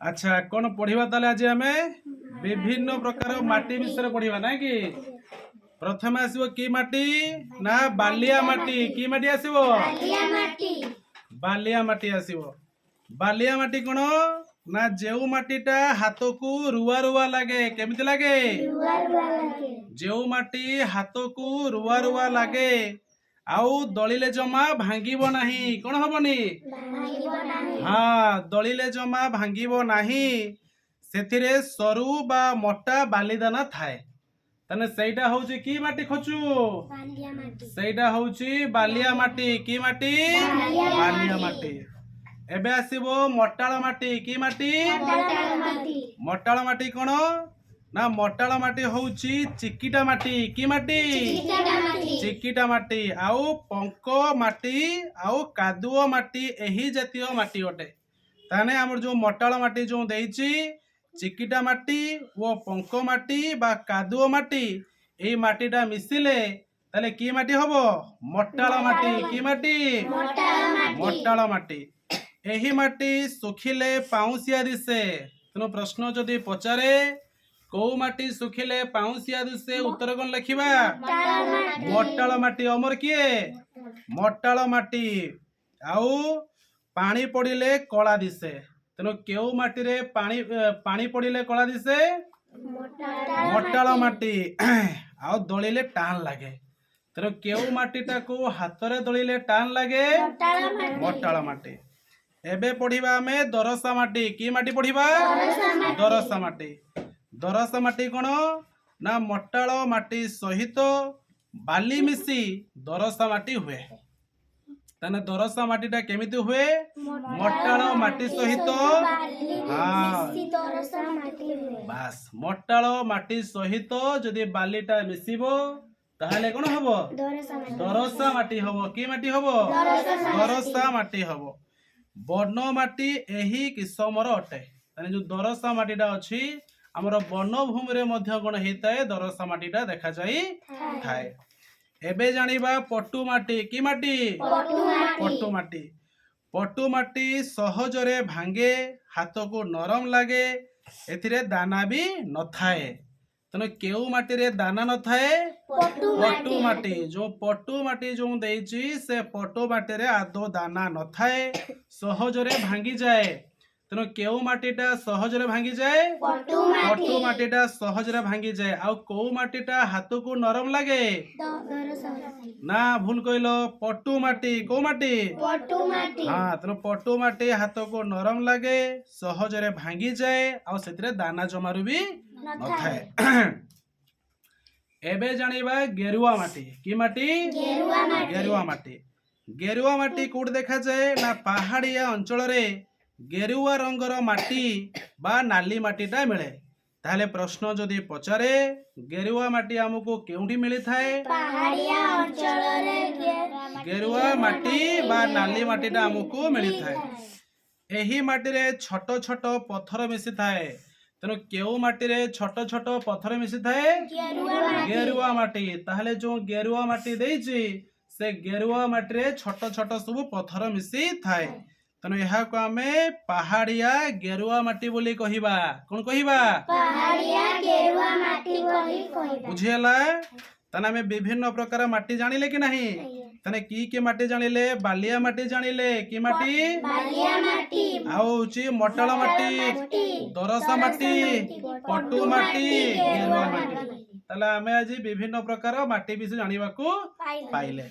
अच्छा कौन पढ़िबा ताले आज आमे विभिन्न प्रकार माटी विषय पढ़िबा ना कि प्रथम आसीबो की माटी ना बालिया माटी की माटी आसीबो बालिया माटी आसीबो बालिया माटी कोन ना जेउ माटीटा हाथ को रुआ रुआ लागे केमिति लागे जेउ माटी हाथ को रुआ रुआ लागे आउ दलिले जमा भांगिबो नाही कोन हबनी हाँ दलिले जमा भांगिबो नाही सेथिरे सरू बा मोटा बालिदाना थाए तने सेटा होउची की माटी खोचू सेटा होउची बालिया माटी की माटी बालिया माटी एबे आसीबो मोटाळ माटी की माटी मोटाळ माटी कोन ना मोटाळ माटी होउची चिकिटा माटी की माटी चिकिटा माटी आउ पंको माटी आउ कादुओ माटी एही जातीय माटी ओटे ताने हमर जो मोटाळ माटी जो देइची चिकिटा माटी वो पंको माटी बा कादुओ माटी एही माटीटा मिसिले ताले की माटी हबो मोटाळ माटी की माटी मोटाळ माटी एही माटी सुखिले पाउसिया दिसे तेनो प्रश्न जदि पचारे को माटी सुखिले पाउसिया दिसे उत्तर कोन लिखिबा मोटाळ माटी अमर किए मोटाळ माटी आउ पानी पड़िले कला दिसे तेनो केउ माटी रे पानी पड़िले कला दिसे मोटाळ माटी आउ दलिले टान लागे तेनो केउ माटीटा को हाथ रे दलिले टान लागे मोटाळ माटी एबे पढ़िबा हमें दरसा माटी की माटी पढ़िबा दरसा माटी कोन ना मोटाळ माटी सहित बाली मिसी दरसा माटी हुए तने दरसा माटीटा केमिति हुए मोटाळ माटी सहित हाँ बस मोटाळ माटी सहित जदि बालीटा मिसिबो ताहले कोन हबो दरसा माटी हबो की माटी हबो दरसा माटी हबो बन माटी एही किसमर अटे ताने जो दरसा माटीटा अछि हमर वनभूमि रे मध्य कोन हेताए दरसा माटीटा देखा जाई थाए एबे जानिबा पटु माटी की माटी पटु माटी सहज रे भांगे हाथ को नरम लागे एथिरे दाना भी न थाए तने केउ माटी रे दाना न थाए पटु माटी जो पटु माटी जो देइची से पटु माटी रे आदो दाना न थाए सहज रे भांगी जाए तने केउ माटीटा सहज रे भांगी जाए पटु माटीटा सहज रे भांगी जाए आउ को माटीटा हाथ को नरम लागे ना भूल कइलो पटु माटी को माटी हाँ तने पटु माटी हाथ को नरम लागे सहज रे भांगी जाए आउ सेतिरे दाना जमारु भी न थाए एबे जानिबा गेरुआ माटी की माटी गेरुआ माटी कोड देखा जाए ना पहाड़िया अंचल रे गेरुआ रंगर माटी बा नाली माटीटा मिले ताहले प्रश्न जदि पचारे गेरुआ माटी हमको केउठी मिली थाए पहाड़िया अंचल रे गेरुआ माटी बा नाली माटीटा हमको मिली थाए एही माटी रे छोट छोट पत्थर मिसी थाए तेनो केउ माटी रे छोट छोट पत्थर मिसी थाए गेरुआ माटी ताहले जो गेरुआ माटी देइची से गेरुआ माटी रे छोट छोट सब पत्थर मिसी थाए तेनो यहाँ को आमे पहाड़िया गेरुआ माटी बोली कहिबा कोन कहिबा पहाड़िया गेरुआ माटी बोली कहिबा बुझियला तने हमें विभिन्न प्रकार माटी जानिले कि नहीं तने की माटी जानिले बालिया माटी जानिले की माटी बालिया माटी आउची मोटाळ माटी दरसा माटी पटु माटी गेरुआ माटी तला हमें आज विभिन्न प्रकार माटी विषय जानिबा को पाइले।